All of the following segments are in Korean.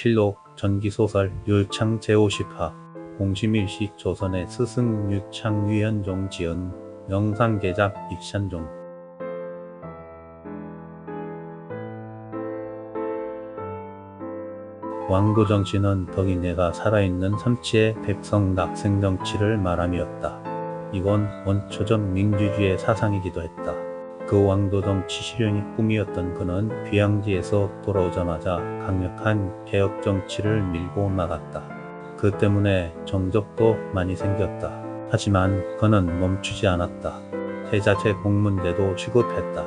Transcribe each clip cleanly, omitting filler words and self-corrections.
칠록 전기소설 유창 제50화 공시밀식 조선의 스승 유창 위현종 지은 영상개작 익산종. 왕도정치는 덕인애가 살아있는 삼치의 백성 낙생정치를 말함이었다. 이건 원초적 민주주의의 사상이기도 했다. 그 왕도정치 실현이 꿈이었던 그는 귀양지에서 돌아오자마자 강력한 개혁정치를 밀고 나갔다. 그 때문에 정적도 많이 생겼다. 하지만 그는 멈추지 않았다. 세자제 공문제도 취급했다.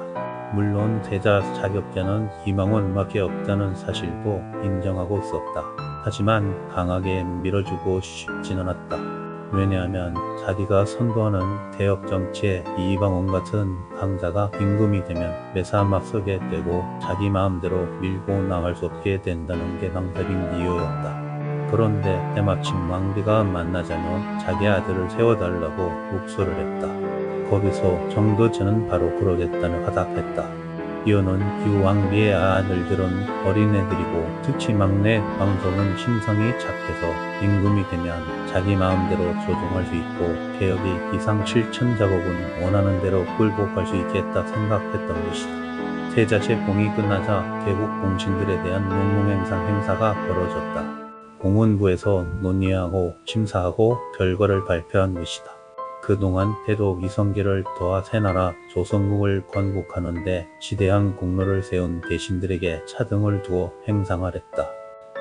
물론 세자 자격제는 희망원밖에 없다는 사실도 인정하고 있었다. 하지만 강하게 밀어주고 싶진 않았다. 왜냐하면 자기가 선도하는 개혁정치에 이방원 같은 강자가 임금이 되면 매사막서게 되고 자기 마음대로 밀고 나갈 수 없게 된다는 게 망설인 이유였다. 그런데 때마침 왕비가 만나자며 자기 아들을 세워달라고 묵소를 했다. 거기서 정도제는 바로 그러겠다며 화답했다. 이유는 이 왕비의 아들들은 어린애들이고 특히 막내 왕성은 심성이 착해서 임금이 되면 자기 마음대로 조종할 수 있고 개혁의 기상 실천 작업은 원하는 대로 끌고 갈 수 있겠다 생각했던 것이다. 세자 제공이 끝나자 개국 공신들에 대한 농농행사가 벌어졌다. 공원부에서 논의하고 심사하고 결과를 발표한 것이다. 그동안 태조 이성계를 도와 새나라 조선국을 건국하는데 지대한 공로를 세운 대신들에게 차등을 두어 행상하랬다.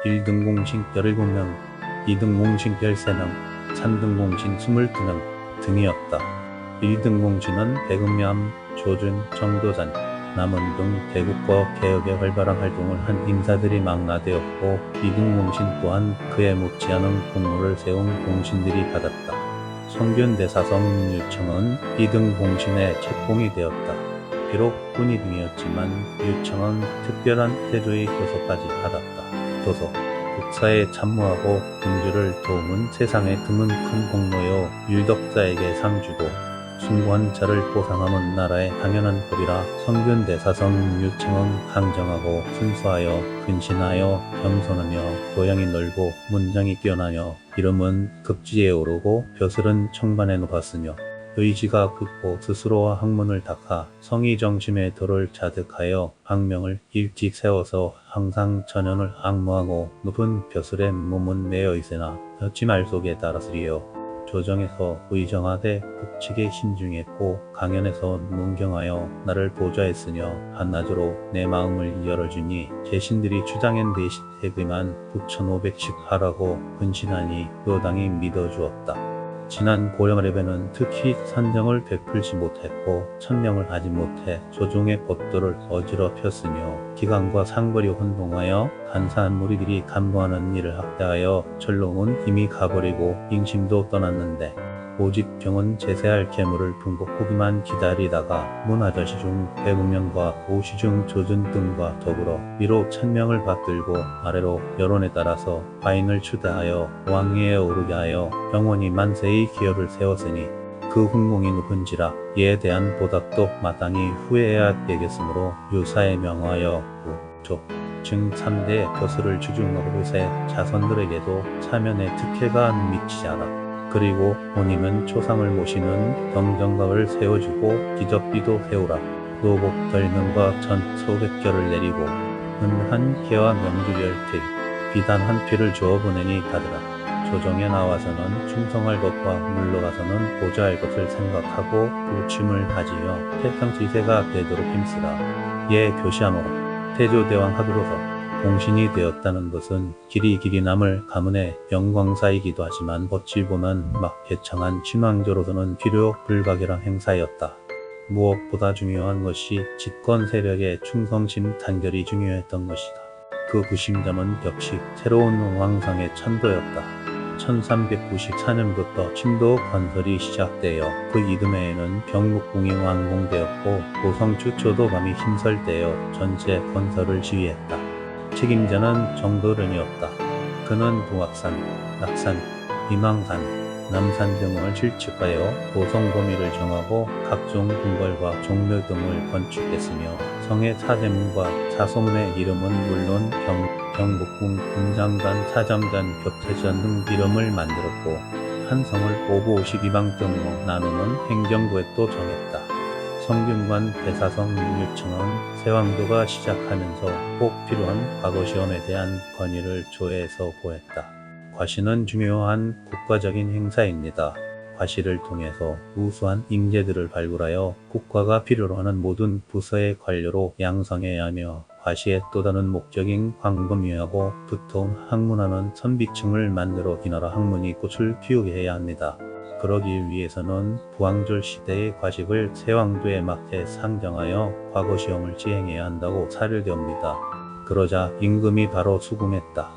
1등 공신 17명, 2등 공신 13명, 3등 공신 22명 등이었다. 1등 공신은 백은ям, 조준, 정도전, 남원 등 대국과 개혁에 활발한 활동을 한 인사들이 망라되었고 2등 공신 또한 그에 못지않은 공로를 세운 공신들이 받았다. 성균대사성 유청은 2등 공신의 책봉이 되었다. 비록 군이 등이었지만 유청은 특별한 태조의 교서까지 받았다. 교서, 국사에 참모하고 군주를 도움은 세상에 드문 큰 공로여 율덕자에게 상주고 숭고한 자를 보상함은 나라의 당연한 법이라. 성균대사성 유청은 강정하고 순수하여 근신하여 겸손하며 교양이 넓고 문장이 뛰어나며 이름은 급지에 오르고 벼슬은 청반에 높았으며 의지가 굳고 스스로와 학문을 닦아 성의정심의 도를 자득하여 학명을 일찍 세워서 항상 전연을 악무하고 높은 벼슬에 몸은 매여 있으나 어찌 말 속에 따랐으리요. 조정에서 의정하되 국칙에 신중했고 강연에서 문경하여 나를 보좌했으며 한낮으로 내 마음을 열어주니 제신들이 주장한 대신 세금만 9,500씩 하라고 근신하니 여당이 믿어주었다. 지난 고려말에는 특히 선정을 베풀지 못했고 천명을 하지 못해 조종의 법도를 어지럽혔으며 기강과 상벌이 혼동하여 간사한 무리들이 간보하는 일을 학대하여 전롱은 이미 가버리고 인심도 떠났는데 오직 병은 제세할 계물을 분복하기만 기다리다가 문아저씨 중 백운명과 오시 중 조준 등과 더불어 위로 천명을 받들고 아래로 여론에 따라서 과인을 추대하여 왕위에 오르게 하여 병원이 만세의 기여를 세웠으니 그 훈공이 높은지라 이에 대한 보답도 마땅히 후회해야 되겠으므로 유사에 명하여 우조 증 3대 벼슬을 주중하고세 자손들에게도 차면의 특혜가 미치지 않아. 그리고 본인은 초상을 모시는 경정각을 세워주고 기적비도 세우라. 노복 덜명과 전소백결을 내리고 은한 개와 명주열틀 비단 한 피를 주어 보내니 가더라. 조정에 나와서는 충성할 것과 물러가서는 보좌할 것을 생각하고 부침을 가지며 태평지세가 되도록 힘쓰라. 예 교시하노라. 태조대왕 하기로서 공신이 되었다는 것은 길이 남을 가문의 영광사이기도 하지만 어찌 보면 막 개창한 신왕조로서는 필요 불가결한 행사였다. 무엇보다 중요한 것이 집권 세력의 충성심 단결이 중요했던 것이다. 그 구심점은 역시 새로운 왕상의 천도였다. 1394년부터 침도 건설이 시작되어 그 이듬해에는 경국궁이 완공되었고 고성 추초도 밤이 신설되어 전체 건설을 지휘했다. 책임자는 정도른이었다. 그는 동학산, 낙산, 임왕산, 남산 등을 실측하여 도성범위를 정하고 각종 궁궐과 종묘 등을 건축했으며 성의 사대문과 사성내 이름은 물론 경복궁, 군장단, 사장단, 격태전 등 이름을 만들었고 한 성을 오부 52방 등으로 나누는 행정구획도 정했다. 성균관 대사성 유청은 세왕조가 시작하면서 꼭 필요한 과거시험에 대한 건의를 조회해서 보했다. 과시는 중요한 국가적인 행사입니다. 과시를 통해서 우수한 인재들을 발굴하여 국가가 필요로 하는 모든 부서의 관료로 양성해야 하며 과시의 또 다른 목적인 광범위하고 두터운 학문하는 선비층을 만들어 이 나라 학문이 꽃을 피우게 해야 합니다. 그러기 위해서는 부왕졸 시대의 과식을 세왕조에 맞게 상정하여 과거시험을 시행해야 한다고 사료되옵니다. 그러자 임금이 바로 수긍했다.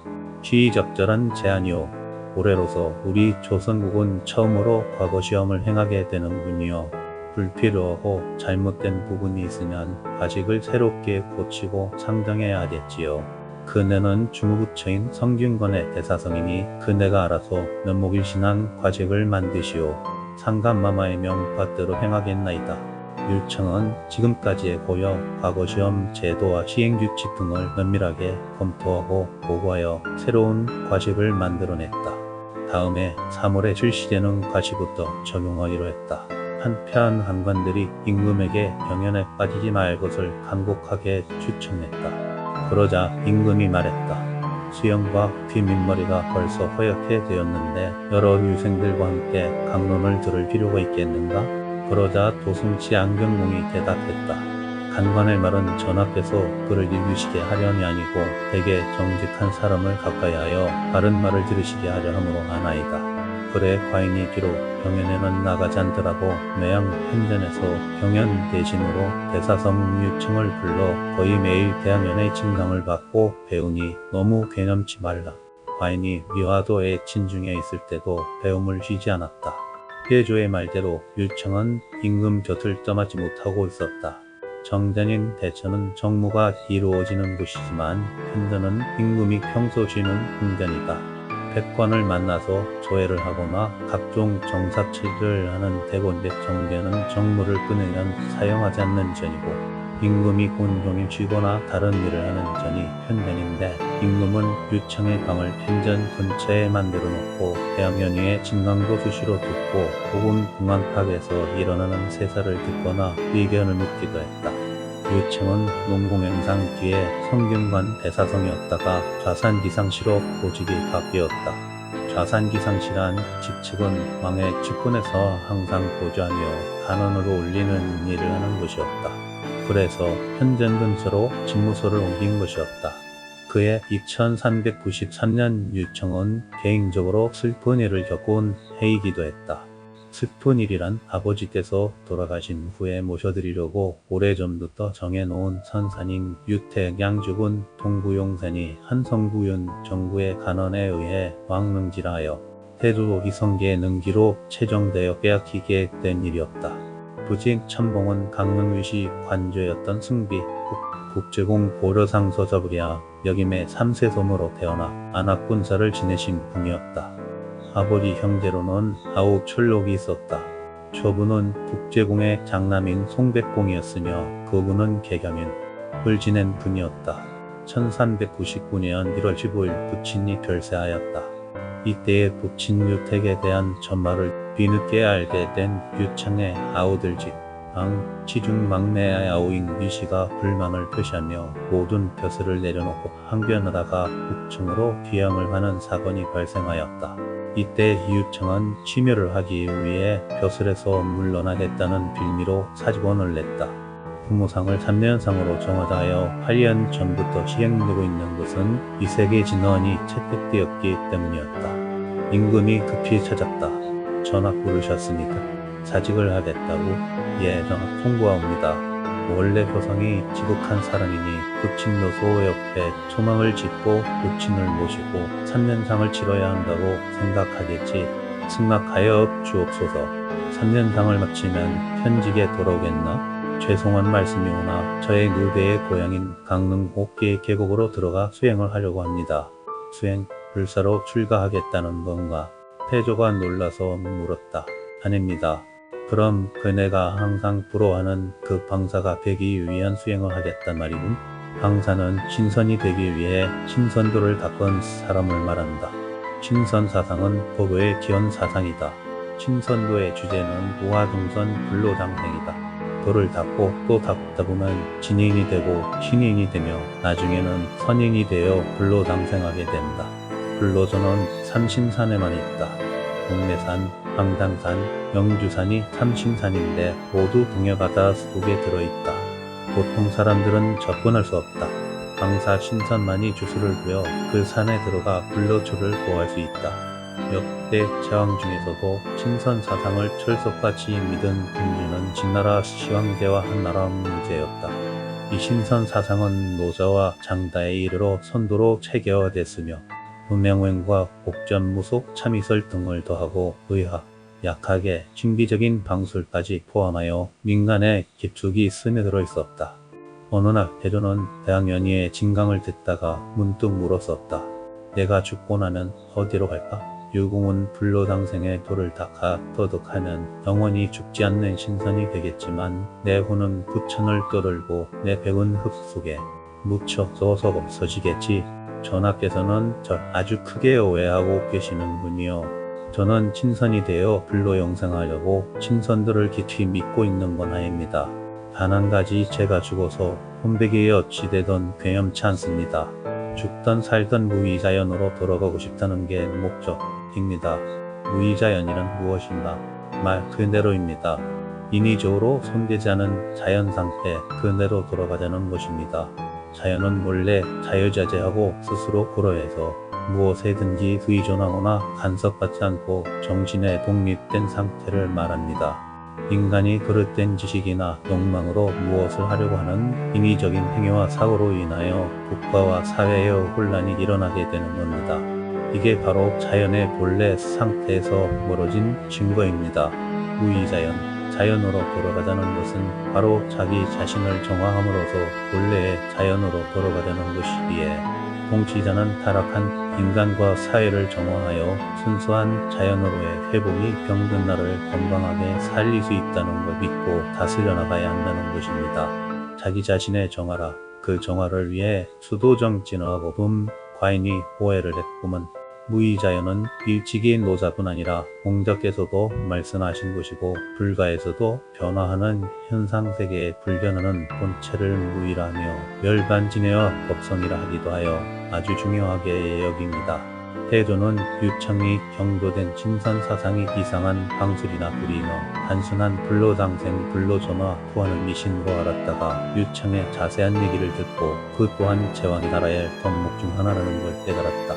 시의적절한 제안이오. 올해로서 우리 조선국은 처음으로 과거시험을 행하게 되는군요. 불필요하고 잘못된 부분이 있으면 과식을 새롭게 고치고 상정해야 하겠지요. 그네는 주무부처인 성균관의 대사성이니 그네가 알아서 면목일신한 과식을 만드시오. 상감마마의 명받대로 행하겠나이다. 율청은 지금까지의 고려 과거시험 제도와 시행규칙 등을 면밀하게 검토하고 보고하여 새로운 과식을 만들어냈다. 다음에 3월에 실시되는 과시부터 적용하기로 했다. 한편 한관들이 임금에게 병연에 빠지지 말 것을 간곡하게 추천했다. 그러자 임금이 말했다. 수염과 귀밑머리가 벌써 허옇게 되었는데 여러 유생들과 함께 강론을 들을 필요가 있겠는가? 그러자 도승치 안경공이 대답했다. 간관의 말은 전하께서 그를 읽으시게 하려니 아니고 대개 정직한 사람을 가까이 하여 바른 말을 들으시게 하려 함으로 하나이다. 그래 과인이 비록 병연에는 나가지 않더라도 매양 현전에서 병연 대신으로 대사성 유청을 불러 거의 매일 대항연의 진강을 받고 배우니 너무 괴념치 말라. 과인이 위화도에 진중에 있을 때도 배움을 쉬지 않았다. 폐조의 말대로 율청은 임금 곁을 떠나지 못하고 있었다. 정전인 대처는 정무가 이루어지는 곳이지만 현전은 임금이 평소 쉬는 궁전이다. 백관을 만나서 조회를 하거나 각종 정사치를 하는 대본대 정전은 정무를 끊으면 사용하지 않는 전이고 임금이 곤종일 쉬거나 다른 일을 하는 전이 현전인데 임금은 유청의 방을 현전 근처에 만들어 놓고 대항연 위에 진강도 수시로 듣고 혹은 궁안탑에서 일어나는 세사를 듣거나 의견을 묻기도 했다. 유청은 농공행상 뒤에 성균관 대사성이었다가 좌산기상시로 보직이 바뀌었다. 좌산기상시란 직책은 왕의 직분에서 항상 보좌하며 간언으로 올리는 일을 하는 것이었다. 그래서 현전 근처로 직무소를 옮긴 것이었다. 그해 2393년 유청은 개인적으로 슬픈 일을 겪은 해이기도 했다. 슬픈 일이란 아버지께서 돌아가신 후에 모셔드리려고 오래전부터 정해놓은 선산인 유택 양주군 동구용산이 한성구윤 정구의 간언에 의해 왕능질하여 태조 이성계의 능기로 최종되어 빼앗기게 된 일이었다. 부직 천봉은 강릉위시 관조였던 승비 국제공 고려상서 접으랴 역임의 3세손으로 태어나 안악군사를 지내신 분이었다. 아버지 형제로는 아홉 철록이 있었다. 초부는 국제공의 장남인 송백공이었으며 그부는 개경인을 지낸 분이었다. 1399년 1월 15일 부친이 별세하였다. 이때의 부친 유택에 대한 전말을 뒤늦게 알게 된 유청의 아우들집 치중 막내의 아우인 유씨가 불만을 표시하며 모든 벼슬을 내려놓고 항변하다가 북청으로 귀양을 하는 사건이 발생하였다. 이때 유청은 취묘를 하기 위해 벼슬에서 물러나겠다는 빌미로 사직원을 냈다. 부모상을 3년상으로 정하자 하여 8년 전부터 시행되고 있는 것은 이세계 진언이 채택되었기 때문이었다. 임금이 급히 찾았다. 전하 부르셨습니까? 사직을 하겠다고? 예, 전하 통보하옵니다. 원래 효성이 지극한 사람이니 부친노소 옆에 초망을 짓고 부친을 모시고 3년상을 치러야 한다고 생각하겠지. 승낙하여 주옵소서. 3년상을 마치면 현직에 돌아오겠나? 죄송한 말씀이오나 저의 누대의 고향인 강릉 옥계의 계곡으로 들어가 수행을 하려고 합니다. 수행, 불사로 출가하겠다는 건가? 태조가 놀라서 물었다. 아닙니다. 그럼 그네가 항상 부러워하는 그 방사가 되기 위한 수행을 하겠단 말이군. 방사는 신선이 되기 위해 신선도를 닦은 사람을 말한다. 신선사상은 법의 기원사상이다. 신선도의 주제는 우화동선 불로장생이다. 도를 닦고 또 닦다 보면 진인이 되고 신인이 되며 나중에는 선인이 되어 불로장생하게 된다. 불로조는 삼신산에만 있다. 동매산, 황당산, 영주산이 삼신산인데 모두 동해바다 속에 들어있다. 보통 사람들은 접근할 수 없다. 방사 신선만이 주술을 부여 그 산에 들어가 불로초를 구할 수 있다. 역대 제왕 중에서도 신선 사상을 철석같이 믿은 군주는 진나라 시황제와 한나라 문제였다. 이 신선 사상은 노자와 장다에 이르러 선도로 체계화됐으며 문명wen과 복전무속 참이설 등을 더하고 의학, 약학의 신비적인 방술까지 포함하여 민간에 깊숙이 스며들어 있었다. 어느 날 태조는 대학 연희의 진강을 듣다가 문득 물었었다. 내가 죽고 나면 어디로 갈까? 유공은 불로장생의 도를 닦아 터득하면 영원히 죽지 않는 신선이 되겠지만 내 혼은 부천을 떠돌고 내 백은 흙속에 묻혀 썩어서 없어지겠지. 전하께서는 절 아주 크게 오해하고 계시는군요. 저는 친선이 되어 불로 영생하려고 친선들을 깊이 믿고 있는 건 아닙니다. 단 한 가지 제가 죽어서 혼백이 어찌 되던 괴염치 않습니다. 죽던 살던 무의자연으로 돌아가고 싶다는 게 목적입니다. 무의자연이란 무엇인가? 말 그대로입니다. 인위적으로 손대지 않은 자연 상태 그대로 돌아가자는 것입니다. 자연은 원래 자유자재하고 스스로 고려해서 무엇에든지 의존하거나 간섭받지 않고 정신에 독립된 상태를 말합니다. 인간이 그릇된 지식이나 욕망으로 무엇을 하려고 하는 인위적인 행위와 사고로 인하여 국가와 사회의 혼란이 일어나게 되는 겁니다. 이게 바로 자연의 본래 상태에서 멀어진 증거입니다. 무의자연, 자연으로 돌아가자는 것은 바로 자기 자신을 정화함으로써 본래의 자연으로 돌아가자는 것이기에 통치자는 타락한 인간과 사회를 정화하여 순수한 자연으로의 회복이 병든 나를 건강하게 살릴 수 있다는 걸 믿고 다스려 나가야 한다는 것입니다. 자기 자신의 정화라 그 정화를 위해 수도정진하고 과인이 오해를 했구먼. 무의자연은 일찍이 노자뿐 아니라 공자께서도 말씀하신 것이고 불가에서도 변화하는 현상세계에 불변하는 본체를 무의라며 멸반진해와 법성이라 하기도 하여 아주 중요하게 여깁니다. 태조는 유창이 경도된 신선사상이 이상한 방술이나 불이며 단순한 불로장생 불로전화 후하는 미신으로 알았다가 유창의 자세한 얘기를 듣고 그 또한 제왕이 달아야 할 덕목 중 하나라는 걸 깨달았다.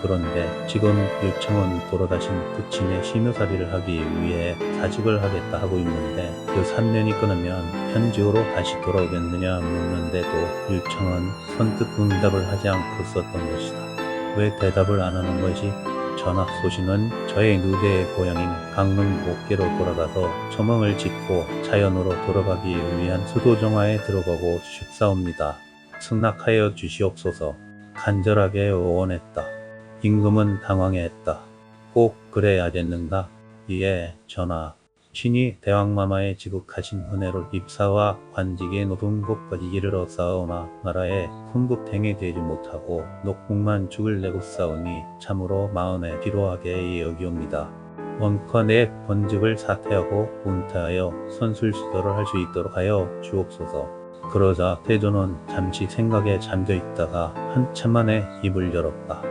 그런데 지금 유창은 돌아가신 부친의 시누살이를 하기 위해 사직을 하겠다 하고 있는데 그 3년이 끊으면 현직으로 다시 돌아오겠느냐 묻는데도 유창은 선뜻 응답을 하지 않고 썼던 것이다. 왜 대답을 안 하는 거지? 전하 소신은 저의 누대의 고향인 강릉 옥계로 돌아가서 초멍을 짓고 자연으로 돌아가기 위한 수도정화에 들어가고 싶사옵니다. 승낙하여 주시옵소서. 간절하게 원했다. 임금은 당황해했다. 꼭 그래야겠는가? 예, 전하. 신이 대왕마마의 지극하신 은혜로 입사와 관직의 높은 곳까지 이르러 싸우나 나라에 훈국탱이 되지 못하고 녹국만 죽을 내고 싸우니 참으로 마음에 비로하게 여기옵니다. 원컨 내 번직을 사퇴하고 은퇴하여 선술수도를 할 수 있도록 하여 주옵소서. 그러자 태조는 잠시 생각에 잠겨 있다가 한참 만에 입을 열었다.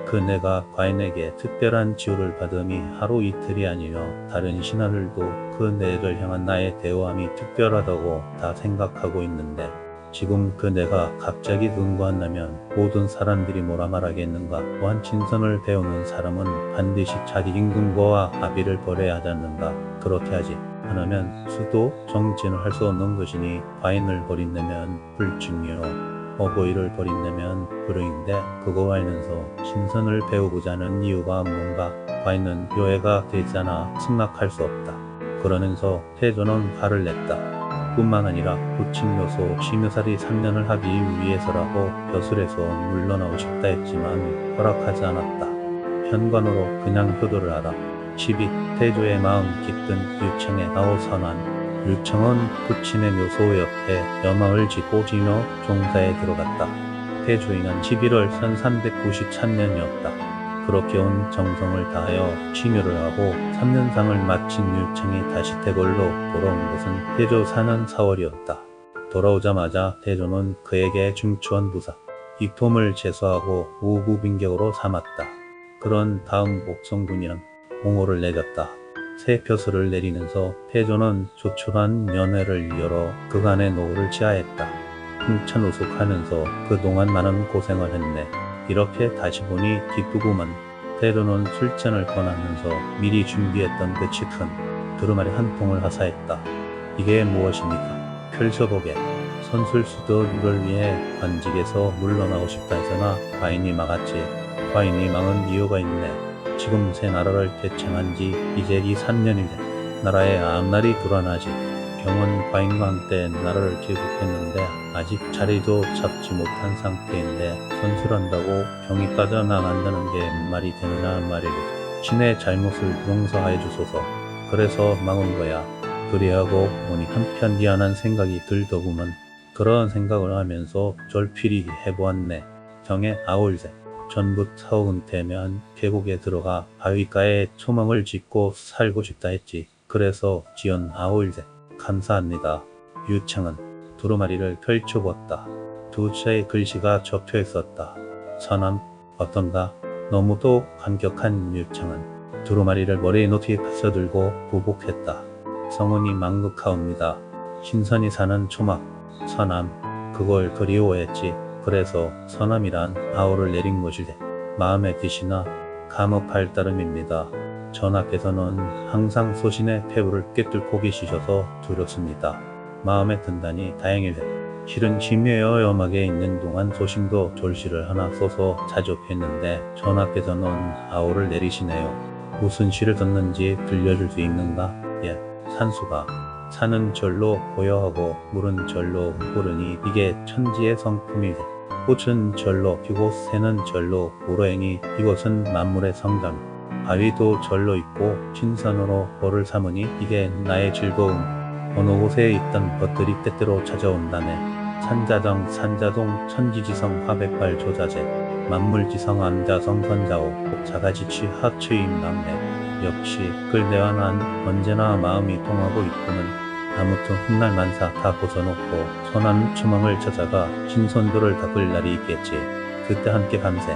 그네가 과인에게 특별한 지호를 받음이 하루 이틀이 아니며 다른 신하들도 그 내를 향한 나의 대우함이 특별하다고 다 생각하고 있는데 지금 그네가 갑자기 응고한다면 모든 사람들이 뭐라 말하겠는가? 또한 친선을 배우는 사람은 반드시 자기 임금과와 합의를 벌여야 하지 않는가? 그렇게 하지 않으면 수도 정진을 할 수 없는 것이니 과인을 버린다면 불중요. 어고이를 버린다면 불응인데 그거 알면서 신선을 배우고자 하는 이유가 뭔가? 과인은 요해가 되잖아. 승낙할 수 없다. 그러면서 태조는 화를 냈다. 뿐만 아니라 부친묘소 시누살이 3년을 하기 위해서라고 벼슬에서 물러나고 싶다 했지만 허락하지 않았다. 현관으로 그냥 효도를 하라. 12. 태조의 마음 깃든 유청의 아오 선환. 유청은 부친의 묘소 옆에 여망을 짓고 지며 종사에 들어갔다. 태조이는 11월 1393년이었다. 그렇게 온 정성을 다하여 취묘를 하고 3년상을 마친 유청이 다시 태골로 돌아온 것은 태조 4년 4월이었다. 돌아오자마자 태조는 그에게 중추원 부사, 이톰을 제수하고 우구빈격으로 삼았다. 그런 다음 복성군이는 공호를 내렸다. 새 벼슬을 내리면서 태조는 조촐한 면회를 열어 그간의 노후를 치하했다. 흥천우숙하면서 그동안 많은 고생을 했네. 이렇게 다시 보니 기쁘구먼. 태조는 술잔을 꺼내면서 미리 준비했던 끝이 큰 두루마리 한 통을 하사했다. 이게 무엇입니까? 펼쳐보게. 선술수도를 위해 관직에서 물러나고 싶다 해서나 과인이 막았지. 과인이 막은 이유가 있네. 지금 새 나라를 개창한 지 이제 이 3년이래. 나라의 앞날이 불안하지. 병은 과인과 함께 나라를 개국했는데 아직 자리도 잡지 못한 상태인데 선술한다고 병이 빠져나간다는 게 말이 되느냐 말이래. 신의 잘못을 용서해 주소서. 그래서 막은 거야. 그리하고 보니 한편 미안한 생각이 들더구먼. 그런 생각을 하면서 절필히 해보았네. 경에 아울새. 전부 사오은퇴면 계곡에 들어가 바위가에 초망을 짓고 살고 싶다 했지. 그래서 지은 아울새. 감사합니다. 유청은 두루마리를 펼쳐보았다. 두 자의 글씨가 적혀 있었다. 선함, 어떤가? 너무도 감격한 유청은 두루마리를 머리에 높이 받쳐들고 부복했다. 성은이 망극하옵니다. 신선이 사는 초막, 선함, 그걸 그리워했지. 그래서 선함이란 아우를 내린 것이래. 마음에 드시나? 감업할 따름입니다. 전하께서는 항상 소신의 폐부를 꿰뚫고 계시셔서 두렵습니다. 마음에 든다니 다행이래. 실은 심야여 염막에 있는 동안 소신도 졸시를 하나 써서 자족했는데 전하께서는 아우를 내리시네요. 무슨 시를 썼는지 들려줄 수 있는가? 예, 산수가 산은 절로 고요하고 물은 절로 흐르니 이게 천지의 성품이래. 꽃은 절로 피고 새는 절로 울어행이 이곳은 만물의 성장. 바위도 절로 있고 신선으로 벌을 삼으니 이게 나의 즐거움. 어느 곳에 있던 것들이 때때로 찾아온다네. 산자정 산자동 천지지성 화백발 조자재 만물지성 암자성 선자오 자가지취 합추임남해. 역시 끌대와 난 언제나 마음이 통하고 있구먼. 아무튼 훗날 만사 다 고쳐놓고 선한 추망을 찾아가 신선도를 닦을 날이 있겠지. 그때 함께 밤새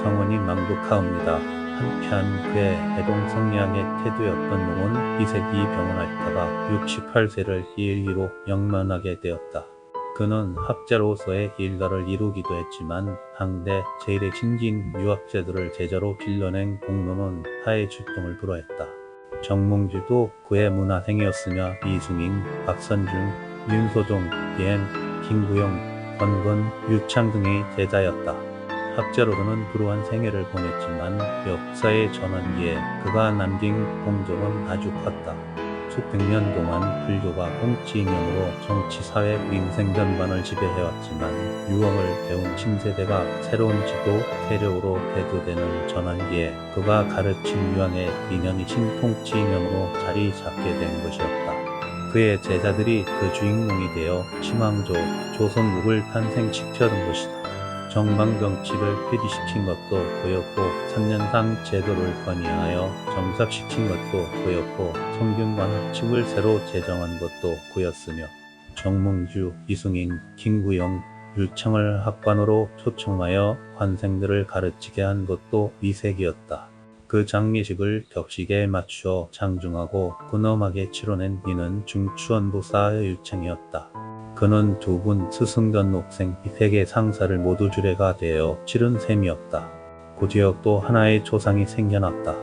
성원이 망극하옵니다. 한편 그의 해동성리학의 태도였던 놈은 이색이 병을 앓다가 68세를 일기로 영면하게 되었다. 그는 학자로서의 일가를 이루기도 했지만 항대 제1의 신진 유학자들을 제자로 길러낸 공로는 하의 출동을 불허했다. 정몽주도 그의 문화생이었으며 이승인, 박선중, 윤소종, 비행, 김구용, 권건, 유창 등의 제자였다. 학자로서는 불우한 생애를 보냈지만 역사의 전환기에 그가 남긴 공적은 아주 컸다. 수백년 동안 불교가 공치이념으로 정치, 사회, 민생 전반을 지배해왔지만 유학을 배운 신세대가 새로운 지도 세력으로 대두되는 전환기에 그가 가르친 유학의 이념이 신통치이념으로 자리 잡게 된 것이었다. 그의 제자들이 그 주인공이 되어 신왕조, 조선국을 탄생시켜준 것이다. 정방정치를 폐기시킨 것도 그였고 3년상 제도를 건의하여 정착시킨 것도 그였고 성균관 학칙을 새로 제정한 것도 그였으며 정몽주, 이승인, 김구영, 유청을 학관으로 초청하여 관생들을 가르치게 한 것도 위색이었다. 그 장례식을 격식에 맞추어 장중하고 근엄하게 치러낸 이는 중추원부사의 유청이었다. 그는 두 분 스승전 녹생 이색의 상사를 모두 주례가 되어 치른 셈이었다. 고지역도 하나의 조상이 생겨났다.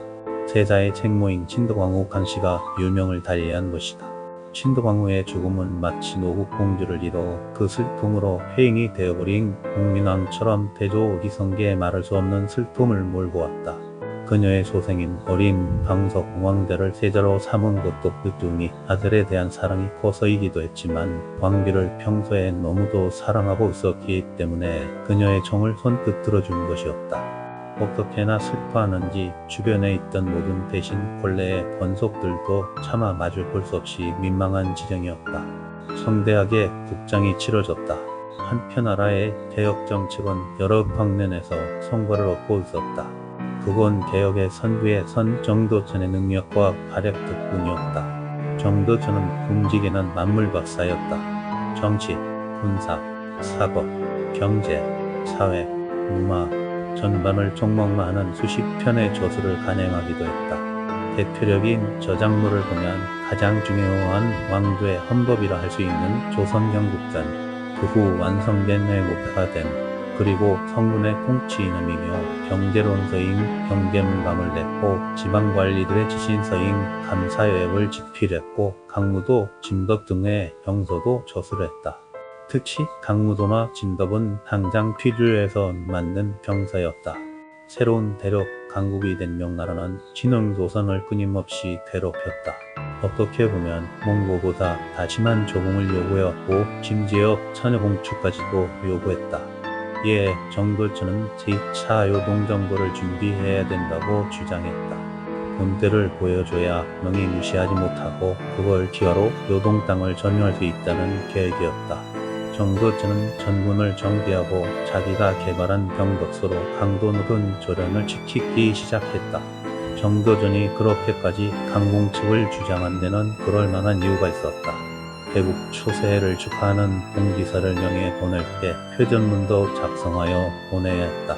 세자의 책모인 친덕왕후 강씨가 유명을 달리한 것이다. 친덕왕후의 죽음은 마치 노국 공주를 잃어 그 슬픔으로 회인이 되어버린 국민왕처럼 대조 이성계에 말할 수 없는 슬픔을 몰고 왔다. 그녀의 소생인 어린 방석 왕대를 세자로 삼은 것도 그뿐이 아들에 대한 사랑이 커서이기도 했지만 왕비를 평소에 너무도 사랑하고 있었기 때문에 그녀의 정을 선뜻 들어준 것이었다. 어떻게나 슬퍼하는지 주변에 있던 모든 대신 본래의 번속들도 차마 마주 볼 수 없이 민망한 지경이었다. 성대하게 국장이 치러졌다. 한편 나라의 개혁 정책은 여러 방면에서 성과를 얻고 있었다. 그건 개혁의 선두에 선 정도전의 능력과 발약 덕분이었다. 정도전은 굶지게는 만물박사였다. 정치, 군사, 사법, 경제, 사회, 문화 전반을 종목화하는 수십 편의 저술을 간행하기도 했다. 대표적인 저작물을 보면 가장 중요한 왕조의 헌법이라 할 수 있는 조선경국전, 그 후 완성된 회고가 된 그리고 성군의 통치이념이며 경제론서인 경계문감을 냈고 지방관리들의 지신서인 감사여획을 집필했고 강무도 진덕 등의 병서도 저술했다. 특히 강무도나 진덕은 당장 필요해서 만든 병서였다. 새로운 대륙 강국이 된 명나라는 진흥조선을 끊임없이 괴롭혔다. 어떻게 보면 몽고보다 다 심한 조공을 요구해왔고 심지어 처녀공추까지도 요구했다. 이에 정도전은 제2차 요동정보를 준비해야 된다고 주장했다. 본때를 보여줘야 명이 무시하지 못하고 그걸 기화로 요동 땅을 점유할 수 있다는 계획이었다. 정도전은 전군을 정비하고 자기가 개발한 병법서로 강도 높은 조련을 지키기 시작했다. 정도전이 그렇게까지 강공측을 주장한 데는 그럴만한 이유가 있었다. 대국 초세를 축하하는 봉기사를 명예 보낼 때 표전문도 작성하여 보내야 했다.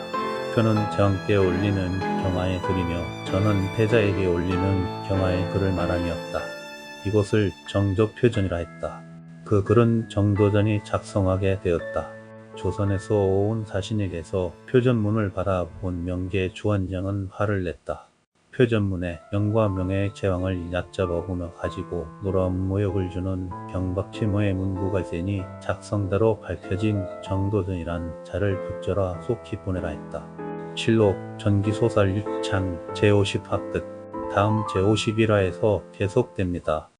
표는 정께 올리는 경하의 글이며 저는 태자에게 올리는 경하의 글을 말함이었다. 이것을 정조표전이라 했다. 그 글은 정도전이 작성하게 되었다. 조선에서 온 사신에게서 표전문을 받아본 명계 주원장은 화를 냈다. 표전문에 명과 명예의 제왕을 얕잡아보며 가지고 노라운 모욕을 주는 경박치모의 문구가 있으니 작성자로 밝혀진 정도전이란 자를 붙잡아 속히 보내라 했다. 실록 전기소설 6창 제50합끝 다음 제51화에서 계속됩니다.